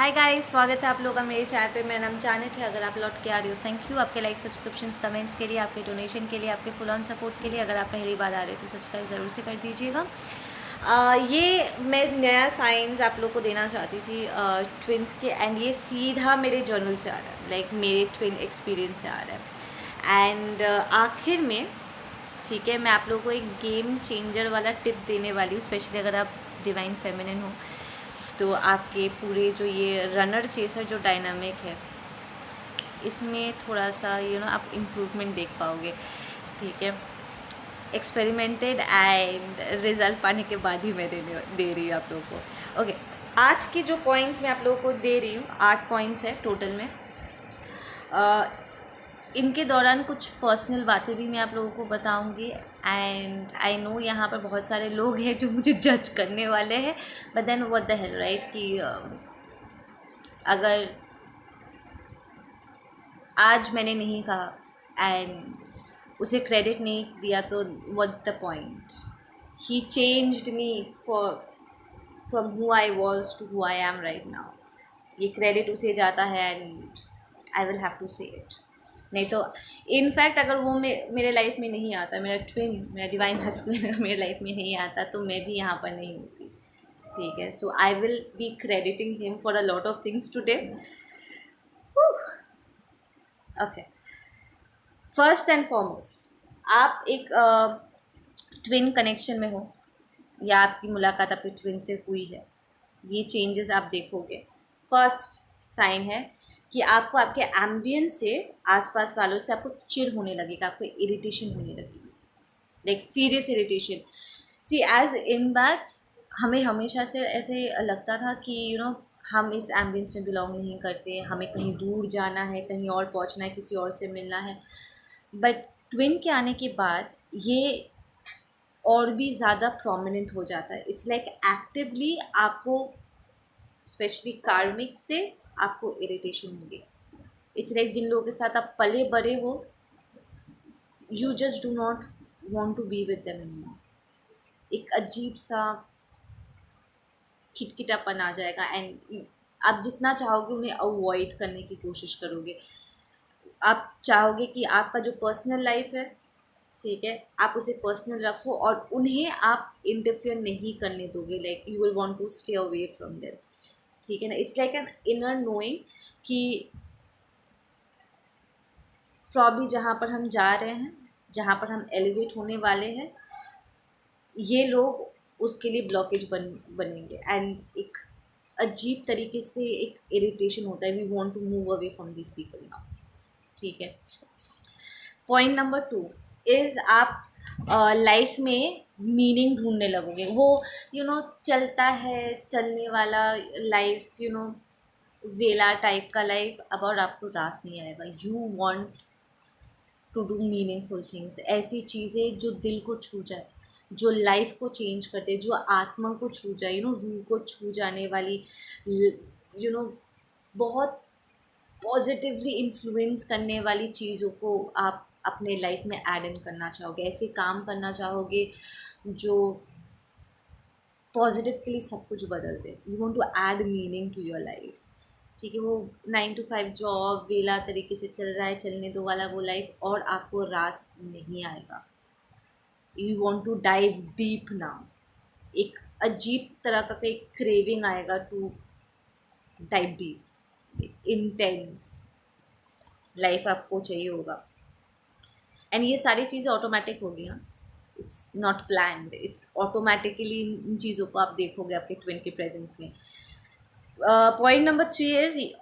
Hi guys, स्वागत है आप लोगों का मेरे चैनल पे। मेरा नाम चानित है। अगर आप लौट के आ रहे हो, थैंक यू आपके लाइक, सब्सक्रिप्शंस, कमेंट्स के लिए, आपके डोनेशन के लिए, आपके फुल ऑन सपोर्ट के लिए। अगर आप पहली बार आ रहे हो तो सब्सक्राइब ज़रूर से कर दीजिएगा। ये मैं नया साइंस आप लोग को देना चाहती थी ट्विन्स के, एंड ये सीधा मेरे जर्नल से आ रहा है, लाइक मेरे ट्विन एक्सपीरियंस से आ रहा है। एंड आखिर में ठीक है, मैं आप लोगों को एक गेम चेंजर वाला टिप देने वाली हूँ, स्पेशली अगर आप डिवाइन फेमिनिन हो तो आपके पूरे जो ये रनर चेसर जो डायनामिक है इसमें थोड़ा सा आप इम्प्रूवमेंट देख पाओगे। ठीक है, एक्सपेरिमेंटेड एंड रिजल्ट पाने के बाद ही मैं दे रही हूँ आप लोगों को। ओके, आज के जो पॉइंट्स मैं आप लोगों को दे रही हूँ, 8 पॉइंट्स है टोटल में। इनके दौरान कुछ पर्सनल बातें भी मैं आप लोगों को बताऊंगी। एंड आई नो यहाँ पर बहुत सारे लोग हैं जो मुझे जज करने वाले हैं, but then what the hell, right? कि अगर आज मैंने नहीं कहा एंड उसे क्रेडिट नहीं दिया तो what's the point? He changed me for from who I was to who I am right now. ये क्रेडिट उसे जाता है and I will have to say it. नहीं तो इनफैक्ट अगर वो मेरे लाइफ में नहीं आता, मेरा ट्विन, मेरा डिवाइन हस्बैंड अगर मेरे लाइफ में नहीं आता तो मैं भी यहाँ पर नहीं होती। ठीक है, so I will be crediting him for a lot of things today. Okay, first and foremost, आप एक ट्विन कनेक्शन में हो या आपकी मुलाकात आपके ट्विन से हुई है, ये चेंजेस आप देखोगे। फर्स्ट साइन है कि आपको आपके एम्बियंस से, आसपास वालों से आपको चिढ़ होने लगेगा, आपको इरिटेशन होने लगेगी, like serious irritation. See as in bats हमें हमेशा से ऐसे लगता था कि हम इस एम्बियंस में बिलोंग नहीं करते, हमें कहीं दूर जाना है, कहीं और पहुंचना है, किसी और से मिलना है। बट ट्विन के आने के बाद ये और भी ज़्यादा प्रोमिनेंट हो जाता है। इट्स लाइक एक्टिवली आपको, स्पेशली कार्मिक से, आपको इरिटेशन होगी। इट्स लाइक जिन लोगों के साथ आप पले बड़े हो, you just do not want to be with them anymore. एक अजीब सा खिटखिटापन आ जाएगा एंड आप जितना चाहोगे उन्हें अवॉइड करने की कोशिश करोगे। आप चाहोगे कि आपका जो पर्सनल लाइफ है, ठीक है, आप उसे पर्सनल रखो और उन्हें आप इंटरफियर नहीं करने दोगे, like you will want to stay away from them. ठीक है ना? It's like an inner knowing कि प्रॉब्ली जहाँ पर हम जा रहे हैं, जहाँ पर हम एलिवेट होने वाले हैं, ये लोग उसके लिए ब्लॉकेज बनेंगे एंड एक अजीब तरीके से एक इरिटेशन होता है। We want to move away from this people now. ठीक है, पॉइंट नंबर 2 इज़ आप लाइफ में मीनिंग ढूंढने लगोगे। वो चलता है, चलने वाला लाइफ, वेला टाइप का लाइफ, अब और आपको रास नहीं आएगा। You want to do meaningful things, ऐसी चीज़ें जो दिल को छू जाए, जो लाइफ को चेंज कर दे, जो आत्मा को छू जाए, रूह को छू जाने वाली, यू नो बहुत पॉजिटिवली इन्फ्लुएंस करने वाली चीज़ों को आप अपने लाइफ में ऐड इन करना चाहोगे। ऐसे काम करना चाहोगे जो पॉजिटिवली सब कुछ बदल दे। You want to add meaning to your life. ठीक है, वो 9 to 5 जॉब वेला तरीके से चल रहा है, चलने दो वाला वो लाइफ, और आपको रास नहीं आएगा। You want to dive deep now. एक अजीब तरह का एक क्रेविंग आएगा to dive deep, intense life आपको चाहिए होगा। एंड ये सारी चीज़ें ऑटोमेटिक होगी। हाँ, it's not planned, it's automatically इन चीज़ों को आप देखोगे आपके ट्विन के प्रेजेंस में। पॉइंट नंबर 3 इज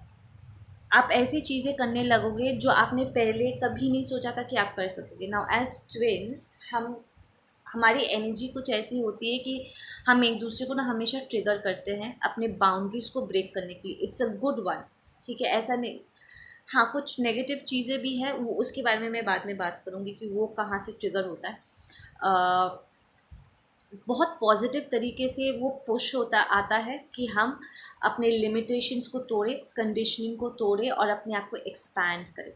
आप ऐसी चीज़ें करने लगोगे जो आपने पहले कभी नहीं सोचा था कि आप कर सकोगे। नाउ एज ट्विन्स हमारी एनर्जी कुछ ऐसी होती है कि हम एक दूसरे को हमेशा ट्रिगर करते हैं अपने बाउंड्रीज़ को ब्रेक करने के लिए। It's a good one. ठीक है, ऐसा नहीं, हाँ कुछ नेगेटिव चीज़ें भी हैं, वो उसके बारे में मैं बाद में बात करूँगी कि वो कहाँ से ट्रिगर होता है। बहुत पॉजिटिव तरीके से वो पुश होता आता है कि हम अपने लिमिटेशंस को तोड़े, कंडीशनिंग को तोड़े और अपने आप को एक्सपैंड करें।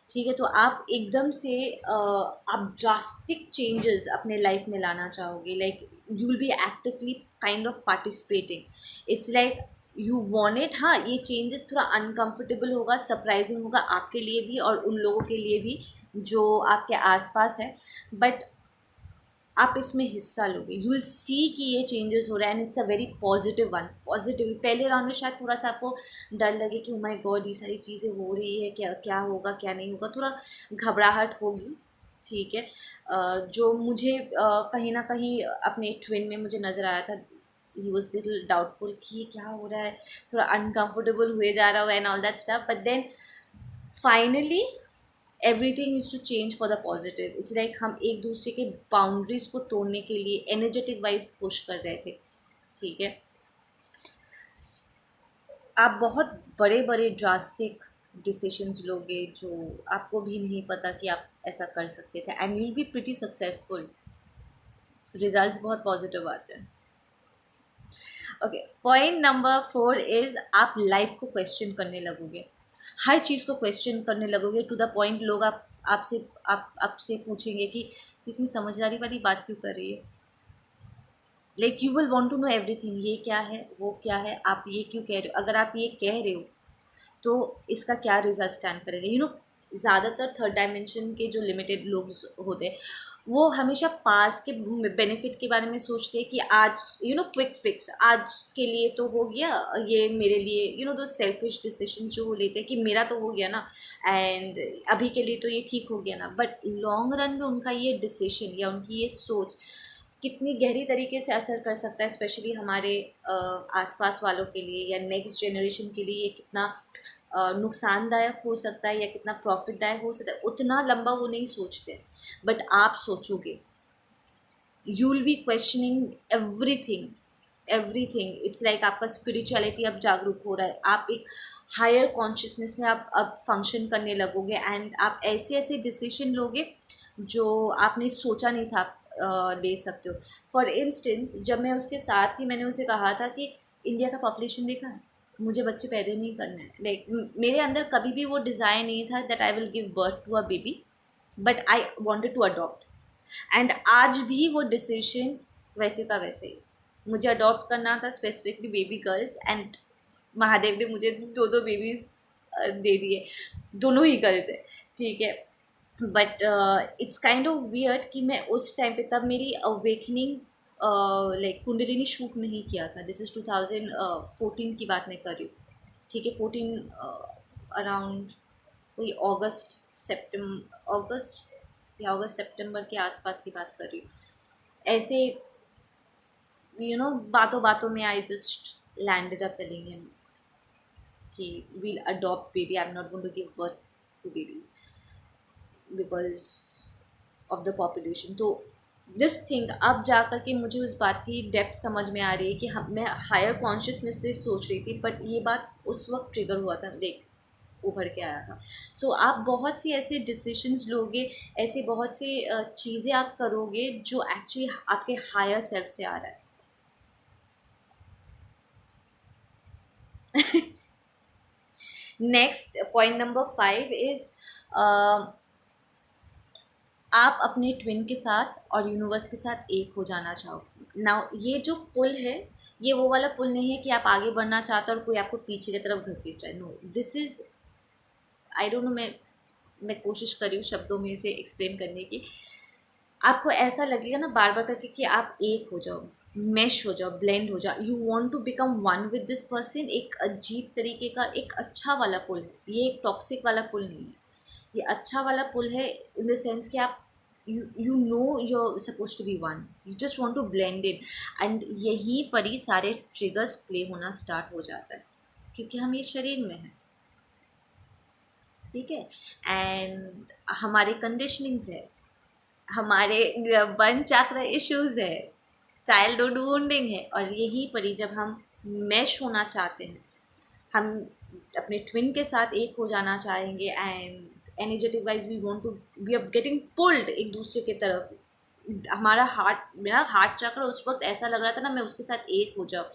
ठीक है, तो आप एकदम से आप ड्रास्टिक चेंजेस अपने लाइफ में लाना चाहोगे, like you will be actively kind of participating. It's like you want it. हाँ, ये चेंजेस थोड़ा अनकंफर्टेबल होगा, सरप्राइजिंग होगा आपके लिए भी और उन लोगों के लिए भी जो आपके आसपास है, बट आप इसमें हिस्सा लोगे, यू विल सी कि ये चेंजेस हो रहा है and it's a very positive one. Positive, पहले राउंड में शायद थोड़ा सा आपको डर लगे कि ओ माय गॉड ये सारी चीज़ें हो रही है, क्या क्या होगा क्या नहीं होगा, थोड़ा घबराहट होगी, ठीक है। जो मुझे कहीं ना कहीं अपने ट्विन में मुझे नज़र आया था, ही वॉज लिटिल डाउटफुल कि ये क्या हो रहा है, थोड़ा अनकंफर्टेबल हुए जा रहा हो and all that stuff, but then finally everything is to change for the positive. It's like हम एक दूसरे के बाउंड्रीज को तोड़ने के लिए एनर्जेटिक वाइज पुश कर रहे थे, ठीक है। आप बहुत बड़े बड़े ड्रास्टिक डिसीशंस लोगे जो आपको भी नहीं पता कि आप ऐसा कर सकते थे, and you will be pretty successful, results बहुत पॉजिटिव आते हैं। ओके, पॉइंट नंबर 4 इज़ आप लाइफ को क्वेश्चन करने लगोगे, हर चीज़ को क्वेश्चन करने लगोगे टू द पॉइंट लोग आपसे पूछेंगे कि तू इतनी समझदारी वाली बात क्यों कर रही है, like you will want to know everything, ये क्या है वो क्या है, आप ये क्यों कह रहे हो, अगर आप ये कह रहे हो तो इसका क्या रिजल्ट स्टैंड करेगा, यू नो। ज़्यादातर थर्ड डायमेंशन के जो लिमिटेड लोग होते हैं वो हमेशा पास के बेनिफिट के बारे में सोचते हैं कि आज यू नो क्विक फिक्स, आज के लिए तो हो गया ये मेरे लिए, यू नो दो सेल्फिश डिसीजन जो वो लेते हैं कि मेरा तो हो गया ना एंड अभी के लिए तो ये ठीक हो गया ना, बट लॉन्ग रन में उनका ये डिसीजन या उनकी ये सोच कितनी गहरी तरीके से असर कर सकता है, स्पेशली हमारे आसपास वालों के लिए या नेक्स्ट जनरेशन के लिए ये कितना नुकसानदायक हो सकता है या कितना प्रॉफिटदायक हो सकता है, उतना लंबा वो नहीं सोचते, बट आप सोचोगे, you will be questioning everything, everything. It's like आपका स्पिरिचुअलिटी अब जागरूक हो रहा है, आप एक हायर कॉन्शियसनेस में आप अब फंक्शन करने लगोगे एंड आप ऐसे ऐसे डिसीजन लोगे जो आपने सोचा नहीं था आप ले सकते हो। फॉर इंस्टेंस जब मैं उसके साथ थी मैंने उसे कहा था कि इंडिया का पॉपुलेशन देखा है, मुझे बच्चे पैदा नहीं करना है, लाइक मेरे अंदर कभी भी वो डिज़ायर नहीं था that I will give birth to a baby, but I wanted to adopt. And आज भी वो डिसीजन वैसे का वैसे ही, मुझे अडॉप्ट करना था specifically baby girls, and Mahadev ने मुझे दो दो बेबीज दे दिए, दोनों ही गर्ल्स है, ठीक है। But it's kind of weird कि मैं उस टाइम पे तब मेरी अवेकनिंग लाइक कुंडलिनी शूट नहीं किया था, दिस इज़ 2014 की बात मैं कर रही हूँ, ठीक है। 14 अराउंड वही अगस्त सितंबर के आसपास की बात कर रही हूँ, ऐसे यू नो बातों बातों में I just landed up telling him कि we'll adopt baby, I am not going to give birth to babies because of the population. तो दिस थिंग अब जा कर के मुझे उस बात की डेप्थ समझ में आ रही है कि हम मैं हायर कॉन्शियसनेस से सोच रही थी, बट ये बात उस वक्त ट्रिगर हुआ था, लाइक उभर के आया था। सो आप बहुत सी ऐसे डिसीशंस लोगे, ऐसी बहुत सी चीज़ें आप करोगे जो एक्चुअली आपके हायर सेल्फ से आ रहा है। नेक्स्ट पॉइंट नंबर 5 इज़ आप अपने ट्विन के साथ और यूनिवर्स के साथ एक हो जाना चाहो। नाउ ये जो पुल है ये वो वाला पुल नहीं है कि आप आगे बढ़ना चाहते हो और कोई आपको पीछे की तरफ घसीट रहा है, no, this is, I don't know, मैं कोशिश कर रही हूँ शब्दों में इसे एक्सप्लेन करने की। आपको ऐसा लगेगा ना बार बार करके कि आप एक हो जाओ, मैश हो जाओ, ब्लेंड हो जाओ, you want to become one with this person. एक अजीब तरीके का एक अच्छा वाला पुल है ये, एक टॉक्सिक वाला पुल नहीं है, ये अच्छा वाला पुल है इन द सेंस कि आप you know you are suppose to be one, you just want to blend in, and यहीं पर ही सारे ट्रिगर्स प्ले होना स्टार्ट हो जाता है क्योंकि हम ये शरीर में हैं, ठीक है। एंड हमारे कंडीशनिंग्स है, हमारे वन चक्र इश्यूज है, चाइल्डहुड वुंडिंग है, और यहीं पर ही जब हम मैश होना चाहते हैं, हम अपने ट्विन के साथ एक हो जाना चाहेंगे and energetic wise we want to, we are getting pulled एक दूसरे की तरफ। हमारा हार्ट, मेरा हार्ट चक्र उस वक्त ऐसा लग रहा था ना मैं उसके साथ एक हो जाऊँ,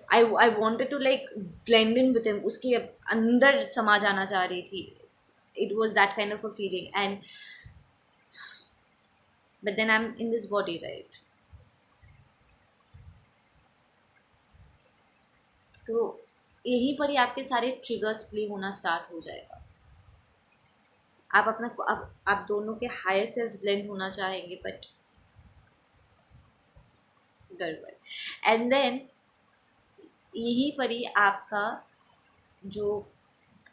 I wanted to like blend in with him, उसके अंदर समा जाना चाह रही थी, it was that kind of a feeling. And but then I'm in this body, right? So यहीं पर ही आपके सारे ट्रिगर्स प्ले होना स्टार्ट हो जाएगा। आप अपना आप दोनों के हायर सेल्स ब्लेंड होना चाहेंगे, बट गड़बड़। एंड देन यहीं पर ही आपका जो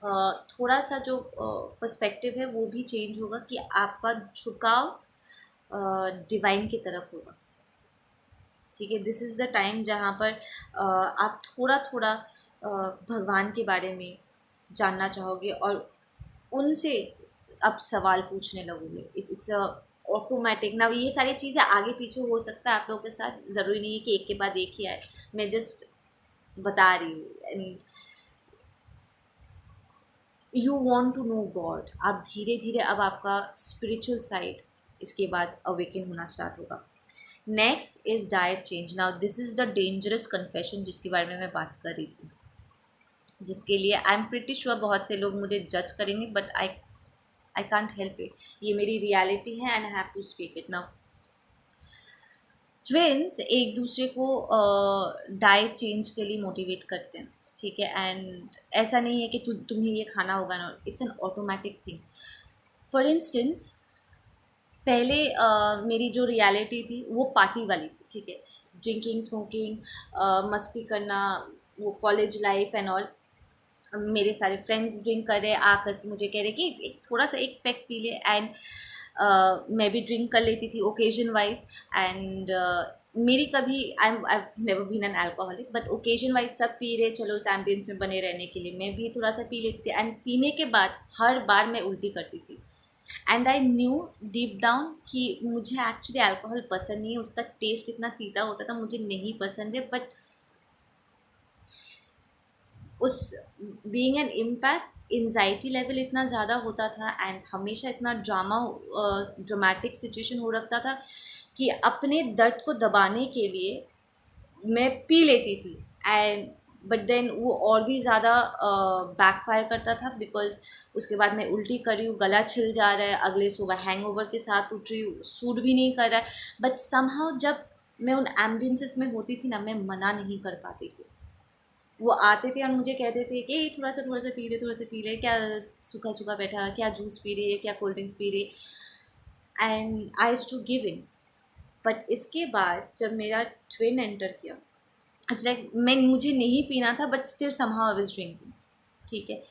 थोड़ा सा जो पर्सपेक्टिव है वो भी चेंज होगा कि आपका झुकाव डिवाइन की तरफ होगा। ठीक है, दिस इज़ द टाइम जहाँ पर आप थोड़ा थोड़ा भगवान के बारे में जानना चाहोगे और उनसे अब सवाल पूछने लगोगे। इट्स अ ऑटोमेटिक ना। ये सारी चीज़ें आगे पीछे हो सकता है आप लोगों के साथ, ज़रूरी नहीं है कि एक के बाद एक ही आए। मैं जस्ट बता रही हूँ। And you want to know God. आप धीरे धीरे अब आपका स्पिरिचुअल साइड इसके बाद अवेकन होना स्टार्ट होगा। Next is diet change. Now this is the dangerous confession जिसके बारे में मैं बात कर रही थी, जिसके लिए आई एम प्रिटी श्योर बहुत से लोग मुझे जज करेंगे, but I can't help it. ये मेरी रियलिटी है and I have to speak it now. Twins एक दूसरे को डाइट चेंज के लिए मोटिवेट करते हैं, ठीक है। एंड ऐसा नहीं है कि तुम्हें ये खाना होगा ना, it's an automatic thing. For instance पहले मेरी जो रियलिटी थी वो पार्टी वाली थी, ठीक है। ड्रिंकिंग, स्मोकिंग, मस्ती करना, वो कॉलेज लाइफ एंड ऑल। मेरे सारे फ्रेंड्स ड्रिंक कर रहे, आकर के मुझे कह रहे कि एक थोड़ा सा एक पैक पी ले। एंड मैं भी ड्रिंक कर लेती थी ओकेजन वाइज। एंड मेरी कभी I never been an alcoholic, but occasion wise सब पी रहे, चलो उस एम्बियंस में बने रहने के लिए मैं भी थोड़ा सा पी लेती थी। एंड पीने के बाद हर बार मैं उल्टी करती थी। And I knew deep down कि मुझे एक्चुअली अल्कोहल पसंद नहीं है, उसका टेस्ट इतना तीता होता था, मुझे नहीं पसंद है। बट उस being an impact anxiety level इतना ज़्यादा होता था एंड हमेशा इतना ड्रामेटिक सिचुएशन हो रखता था कि अपने दर्द को दबाने के लिए मैं पी लेती थी। एंड बट देन वो और भी ज़्यादा बैकफायर करता था, बिकॉज उसके बाद मैं उल्टी कर रही हूँ, गला छिल जा रहा है, अगले सुबह हैंगओवर के साथ उठ रही हूँ, सूट भी नहीं कर रहा है। बट समहाउ जब मैं उन एम्बियंसेस में होती थी ना, मैं मना नहीं कर पाती थी। वो आते थे और मुझे कहते थे कि थोड़ा सा पी ले, थोड़ा सा पी ले, क्या सूखा सूखा बैठा, क्या जूस पी रही है, क्या कोल्ड ड्रिंक्स पी रही। And I used to give in. But इसके बाद जब मेरा ट्विन एंटर किया, अच्छा लाइक मुझे नहीं पीना था but still somehow I was drinking, ठीक है।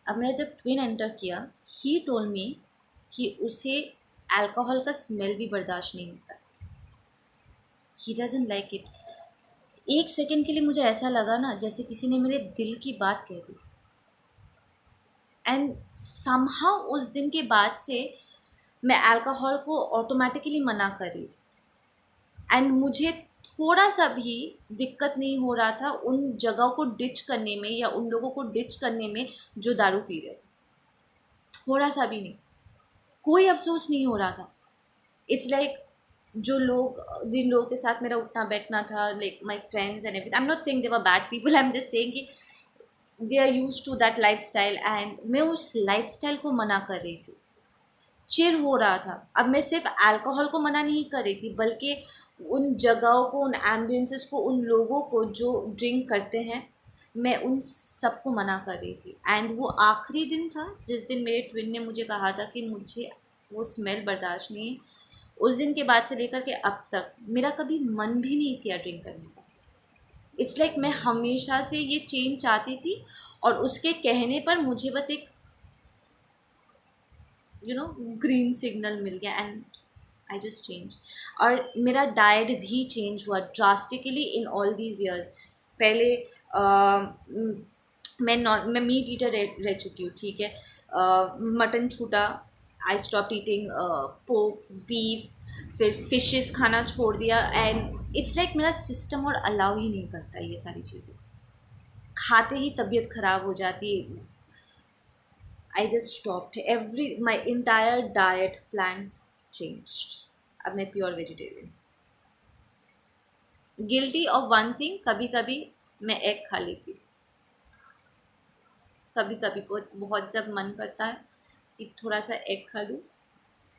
अब मेरा जब ट्विन एंटर किया, ही टोल्ड मी कि उसे अल्कोहल का स्मेल भी बर्दाश्त नहीं होता, ही डजंट लाइक इट। एक सेकंड के लिए मुझे ऐसा लगा ना जैसे किसी ने मेरे दिल की बात कह दी। एंड समहाउ उस दिन के बाद से मैं अल्कोहल को ऑटोमेटिकली मना कर रही थी। एंड मुझे थोड़ा सा भी दिक्कत नहीं हो रहा था उन जगहों को डिच करने में या उन लोगों को डिच करने में जो दारू पी रहे थे, थोड़ा सा भी नहीं, कोई अफसोस नहीं हो रहा था। इट्स लाइक जो लोग जिन लोगों के साथ मेरा उठना बैठना था, like my friends and everything, I am not saying they were bad people, I am just saying कि they are use to that life style. And मैं उस लाइफ स्टाइल को मना कर रही थी, चिढ़ हो रहा था। अब मैं सिर्फ अल्कोहल को मना नहीं कर रही थी, बल्कि उन जगहों को, उन एम्बियंसेस को, उन लोगों को जो ड्रिंक करते हैं, मैं उन सबको मना कर रही थी। एंड वो आखिरी दिन था जिस दिन मेरे ट्विन ने मुझे कहा था कि मुझे वो स्मेल बर्दाश्त नहीं है। उस दिन के बाद से लेकर के अब तक मेरा कभी मन भी नहीं किया ड्रिंक करने का। इट्स लाइक मैं हमेशा से ये चेंज चाहती थी और उसके कहने पर मुझे बस एक ग्रीन सिग्नल मिल गया एंड आई जस्ट चेंज। और मेरा डाइट भी चेंज हुआ drastically in all these years. पहले मैं मीट ईटर रह चुकी हूँ, ठीक है। मटन छूटा, आई स्टॉप ईटिंग पोक, बीफ, फिर फिशेस खाना छोड़ दिया। एंड इट्स लाइक मेरा सिस्टम और अलाउ ही नहीं करता ये सारी चीज़ें, खाते ही तबीयत ख़राब हो जाती है। I just stopped. My entire diet plan changed. अब मैं pure vegetarian. Guilty of one thing, कभी कभी मैं एग खा लेती हूँ, कभी कभी बहुत बहुत जब मन करता है कि थोड़ा सा एग खा लूँ,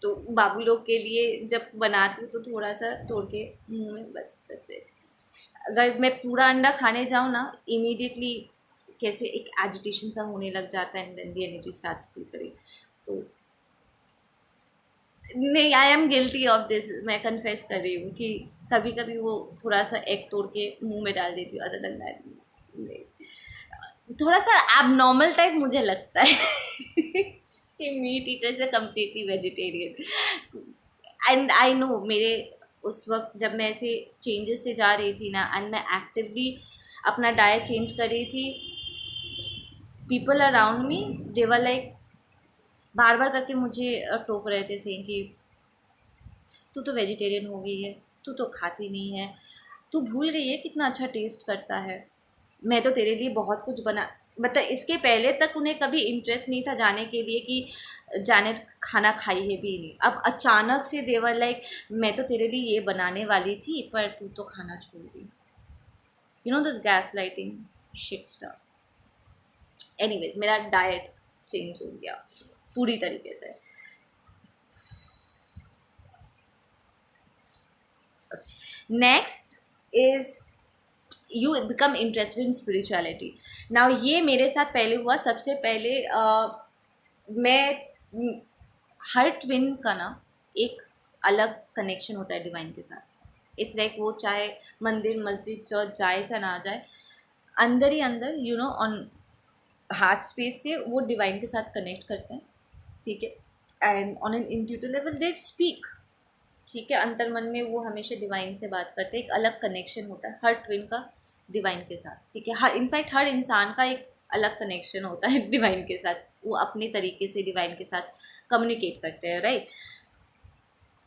तो बाबू लोग के लिए जब बनाती हूँ तो थोड़ा सा तोड़ के मुंह में, बस दैट्स इट। अगर मैं पूरा अंडा खाने जाऊँ ना, इमीडिएटली कैसे एक एजिटेशन सा होने लग जाता है and then the energy starts flickering. तो नहीं, I am guilty of this, मैं कन्फेस कर रही हूँ कि कभी कभी वो थोड़ा सा एग तोड़ के मुंह में डाल देती हूँ, अदर देन दैट नहीं। थोड़ा सा एबनॉर्मल टाइप मुझे लगता है कि मीट ईटर से completely vegetarian. And I know मेरे उस वक्त जब मैं ऐसे चेंजेस से जा रही थी ना एंड मैं एक्टिवली अपना डाइट चेंज कर रही थी, people around me they were like बार बार करके मुझे टोक रहे थे सेम कि तू तो वेजिटेरियन हो गई है, तू तो खाती नहीं है, तू भूल गई है कितना अच्छा टेस्ट करता है, मैं तो तेरे लिए बहुत कुछ बना। मतलब इसके पहले तक उन्हें कभी इंटरेस्ट नहीं था जाने के लिए कि जानेट खाना खाई है भी नहीं। अब अचानक से देवर लाइक मैं तो तेरे लिए ये बनाने वाली थी पर तू तो खाना छोड़ दी। You know this gaslighting shit stuff. Anyways मेरा डाइट चेंज हो गया पूरी तरीके से। Next is you become interested in spirituality. Now ये मेरे साथ पहले हुआ। सबसे पहले मैं हर ट्विन का ना एक अलग कनेक्शन होता है डिवाइन के साथ। इट्स लाइक वो चाहे मंदिर मस्जिद चर्च जाए चाहे ना जाए, अंदर ही अंदर you know on heart space से वो डिवाइन के साथ कनेक्ट करते हैं, ठीक है। And on an intuitive level they speak, ठीक है। अंतर मन में वो हमेशा डिवाइन से बात करते हैं। एक अलग कनेक्शन होता है हर ट्विन का डिवाइन के साथ, ठीक है। हर इनफैक्ट हर इंसान का एक अलग कनेक्शन होता है डिवाइन के साथ। वो अपने तरीके से डिवाइन के साथ कम्युनिकेट करते हैं, राइट।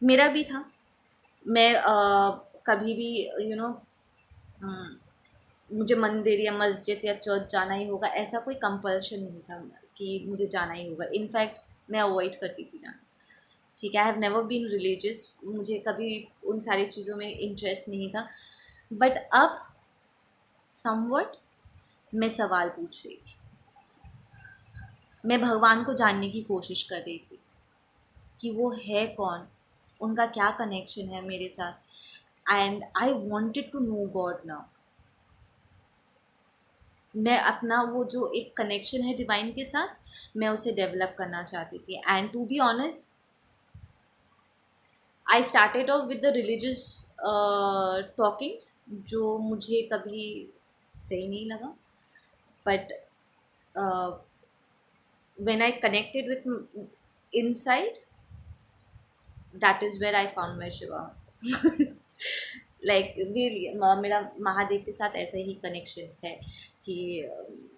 मेरा भी था। मैं कभी भी यू नो मुझे मंदिर या मस्जिद या चर्च जाना ही होगा ऐसा कोई कंपल्शन नहीं था कि मुझे जाना ही होगा। इनफैक्ट मैं अवॉइड करती थी जाना, ठीक है। I have never been religious, मुझे कभी उन सारी चीज़ों में इंटरेस्ट नहीं था। बट अब समवट मैं सवाल पूछ रही थी, मैं भगवान को जानने की कोशिश कर रही थी कि वो है कौन, उनका क्या कनेक्शन है मेरे साथ। And I wanted to know God now. मैं अपना वो जो एक कनेक्शन है डिवाइन के साथ मैं उसे डेवलप करना चाहती थी। And to be honest I started off with the religious talkings जो मुझे कभी सही नहीं लगा। But when I connected with inside, that is where I found my Shiva. Like really मेरा महादेव के साथ ऐसा ही कनेक्शन है कि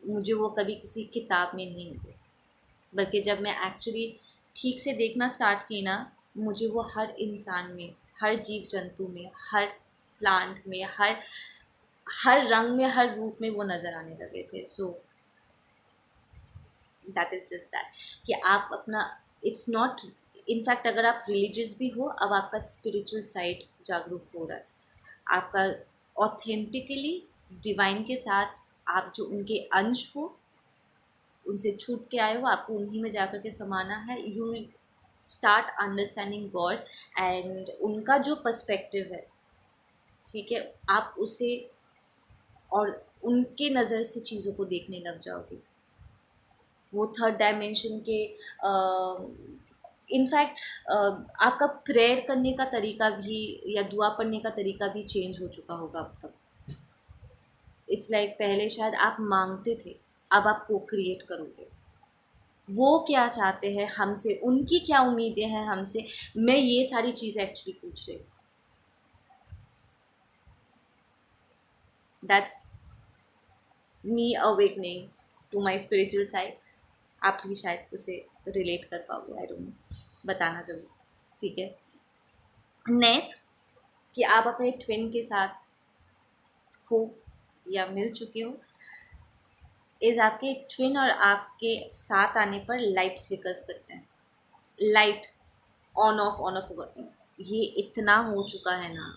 मुझे वो कभी किसी किताब में नहीं मिले, बल्कि जब मैं एक्चुअली ठीक से देखना स्टार्ट की ना, मुझे वो हर इंसान में, हर जीव जंतु में, हर प्लांट में, हर रंग में, हर रूप में वो नज़र आने लगे थे। So that is just that कि आप अपना इट्स नॉट इनफैक्ट अगर आप रिलीजियस भी हो, अब आपका स्पिरिचुअल साइड जागरूक हो रहा है। आपका ऑथेंटिकली डिवाइन के साथ आप जो उनके अंश हो, उनसे छूट के आए हो, आपको उन्हीं में जाकर के समाना है। You will start understanding God and उनका जो पर्सपेक्टिव है, ठीक है, आप उसे और उनके नज़र से चीज़ों को देखने लग जाओगे। वो थर्ड डायमेंशन के इनफैक्ट आपका प्रेयर करने का तरीका भी या दुआ पढ़ने का तरीका भी चेंज हो चुका होगा अब तक। इट्स लाइक पहले शायद आप मांगते थे, अब आप को क्रिएट करोगे। वो क्या चाहते हैं हमसे, उनकी क्या उम्मीदें हैं हमसे, मैं ये सारी चीज़ें एक्चुअली पूछ रही थी। That's me awakening to my spiritual side. आप भी शायद उसे रिलेट कर पाओगे, आई डोंट नो, बताना ज़रूर, ठीक है। नेक्स्ट कि आप अपने ट्विन के साथ हो या मिल चुके हो, इज़ आपके ट्विन और आपके साथ आने पर लाइट फ्लिकर्स करते हैं। लाइट ऑन ऑफ ये इतना हो चुका है ना।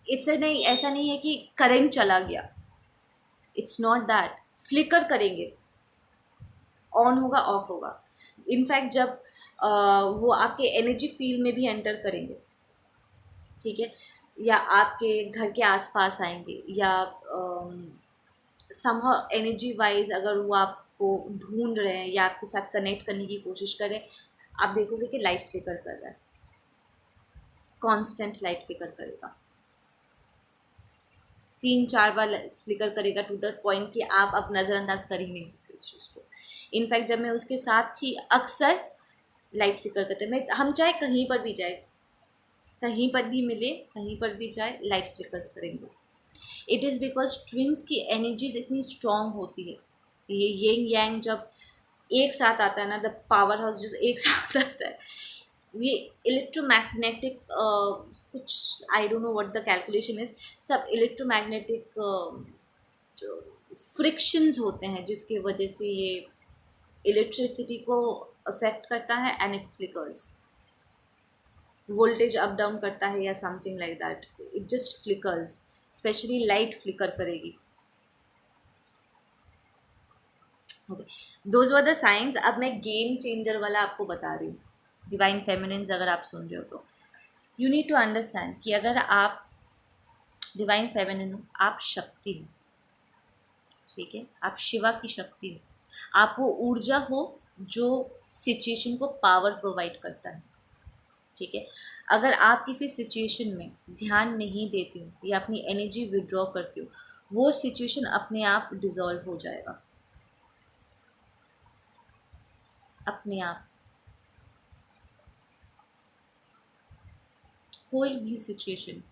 इट्स नहीं, ऐसा नहीं है कि करंट चला गया, इट्स नॉट दैट। फ्लिकर करेंगे, ऑन होगा ऑफ होगा। इनफैक्ट जब वो आपके एनर्जी फील्ड में भी एंटर करेंगे, ठीक है, या आपके घर के आसपास आएंगे या समहाउ एनर्जी वाइज अगर वो आपको ढूंढ रहे हैं या आपके साथ कनेक्ट करने की कोशिश कर रहे हैं, आप देखोगे कि लाइट फ्लिकर कर रहा है, कांस्टेंट लाइट फ्लिकर करेगा, 3-4 बार फ्लिकर करेगा, टू द पॉइंट कि आप अब नज़रअंदाज कर ही नहीं सकते उस चीज़ को। इनफैक्ट जब मैं उसके साथ थी, अक्सर लाइट फ्लिकर करते हैं, मैं हम चाहे कहीं पर भी जाए, कहीं पर भी मिले, कहीं पर भी जाए, लाइट फ्लिकर्स करेंगे। इट इज़ बिकॉज ट्विंस की एनर्जीज इतनी स्ट्रांग होती है, ये येंग यांग जब एक साथ आता है ना, द पावर हाउस जो एक साथ आता है, ये इलेक्ट्रोमैग्नेटिक कुछ आई don't know what the calculation is, सब इलेक्ट्रोमैग्नेटिक जो फ्रिक्शंस होते हैं जिसकी वजह से ये इलेक्ट्रिसिटी को अफेक्ट करता है and it flickers, voltage up down करता है या something like that, it just flickers, specially light flicker करेगी। Okay, those were the science. अब मैं गेम चेंजर वाला आपको बता रही हूँ, डिवाइन फेमिनिन्स अगर आप सुन रहे हो तो यू नीड टू अंडरस्टैंड कि अगर आप डिवाइन फेमिनिन हो, आप शक्ति हो, ठीक है, आप शिवा की शक्ति हो, आप वो ऊर्जा हो जो सिचुएशन को पावर प्रोवाइड करता है, ठीक है। अगर आप किसी सिचुएशन में ध्यान नहीं देते हो या अपनी एनर्जी विड्रॉ करते हो, वो सिचुएशन अपने आप डिसॉल्व हो जाएगा, अपने आप। कोई भी सिचुएशन,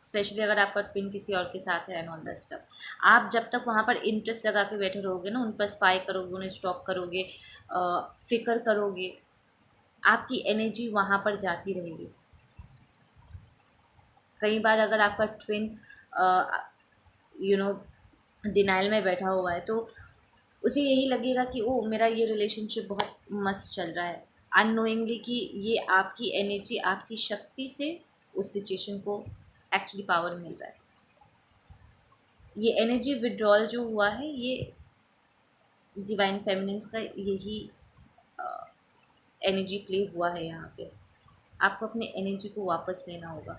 स्पेशली अगर आपका ट्विन किसी और के साथ है एंड ऑल दैट स्टफ, आप जब तक वहाँ पर इंटरेस्ट लगा के बैठे रहोगे ना, उन पर स्पाई करोगे, उन्हें स्टॉप करोगे, फिक्र करोगे, आपकी एनर्जी वहाँ पर जाती रहेगी। कई बार अगर आपका ट्विन यू नो डिनाइल में बैठा हुआ है तो उसे यही लगेगा कि ओ मेरा ये रिलेशनशिप बहुत मस्त चल रहा है, अननोइंगली कि ये आपकी एनर्जी, आपकी शक्ति से उस सिचुएशन को एक्चुअली पावर मिल रहा है। ये एनर्जी विड्रॉल जो हुआ है, ये डिवाइन फेमिनिन्स का यही एनर्जी प्ले हुआ है यहाँ पे। आपको अपने एनर्जी को वापस लेना होगा,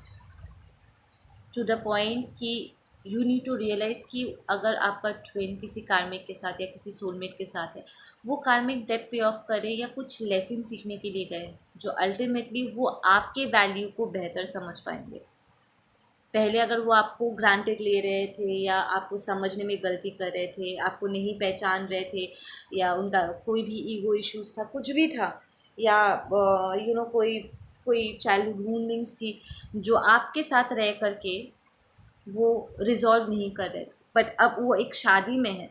टू द पॉइंट कि यू नीड टू रियलाइज़ कि अगर आपका ट्विन किसी कार्मिक के साथ या किसी सोलमेट के साथ है, वो कार्मिक डेट पे ऑफ करे या कुछ लेसन सीखने के लिए गए जो अल्टीमेटली वो आपके वैल्यू को बेहतर समझ पाएंगे। पहले अगर वो आपको ग्रांटेड ले रहे थे या आपको समझने में गलती कर रहे थे, आपको नहीं पहचान रहे थे, या उनका कोई भी ईगो इश्यूज था, कुछ भी था, या कोई कोई चाइल्डहुड वूंडिंग्स थी जो आपके साथ रह करके वो रिजॉल्व नहीं कर रहे, बट अब वो एक शादी में है,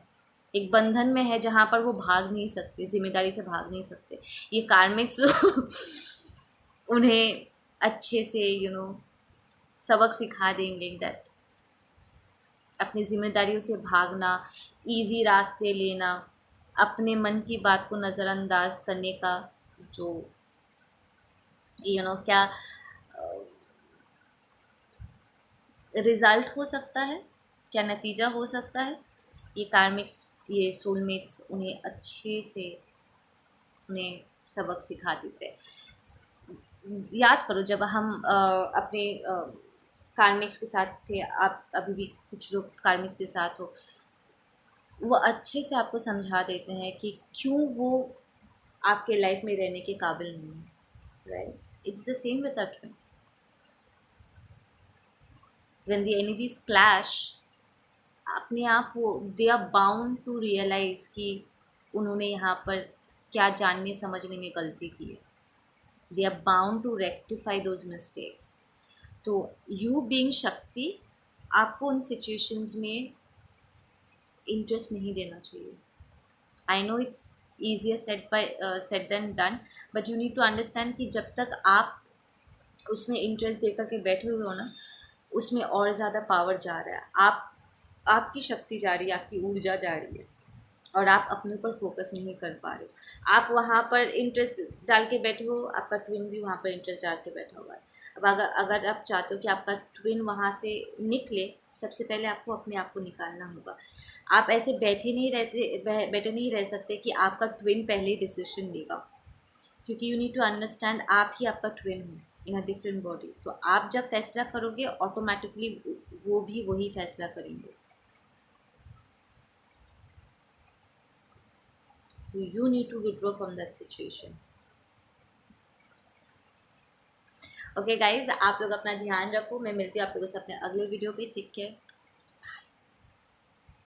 एक बंधन में है जहाँ पर वो भाग नहीं सकते, जिम्मेदारी से भाग नहीं सकते। ये कार्मिक्स उन्हें अच्छे से सबक सिखा देंगे दैट अपनी जिम्मेदारियों से भागना, इजी रास्ते लेना, अपने मन की बात को नज़रअंदाज करने का जो क्या रिज़ल्ट हो सकता है, क्या नतीजा हो सकता है, ये कार्मिक्स, ये सोलमेट्स उन्हें अच्छे से उन्हें सबक सिखा देते हैं। याद करो जब हम अपने कार्मिक्स के साथ थे, आप अभी भी कुछ लोग कार्मिक्स के साथ हो, वो अच्छे से आपको समझा देते हैं कि क्यों वो आपके लाइफ में रहने के काबिल नहीं है, right. It's the same with our twins, when the energies clash, अपने आप वो they are bound to realise कि उन्होंने यहाँ पर क्या जानने समझने में गलती की है, they are bound to rectify those mistakes. तो यू बीइंग शक्ति, आपको उन सिचुएशंस में इंटरेस्ट नहीं देना चाहिए। I know it's easier said than done, but you need to understand कि जब तक आप उसमें इंटरेस्ट दे करके बैठे हुए हो ना, उसमें और ज़्यादा पावर जा रहा है, आपकी शक्ति जा रही है, आपकी ऊर्जा जा रही है, और आप अपने ऊपर फोकस नहीं कर पा रहे हो। आप वहाँ पर इंटरेस्ट डाल के बैठे हो, आपका ट्विन भी वहाँ पर इंटरेस्ट डाल के बैठा हुआ है। अब अगर आप चाहते हो कि आपका ट्विन वहाँ से निकले, सबसे पहले आपको अपने आप को निकालना होगा। आप ऐसे बैठे नहीं रह सकते कि आपका ट्विन पहले डिसीजन लेगा, क्योंकि यू नीड टू अंडरस्टैंड आप ही आपका ट्विन हो इन अ डिफरेंट बॉडी। तो आप जब फैसला करोगे, ऑटोमेटिकली वो भी वही फैसला करेंगे। So you need to withdraw from that situation. Okay guys, आप लोग अपना ध्यान रखो। मैं मिलती हूँ आप लोगों से अपने अगले वीडियो पे। Take care.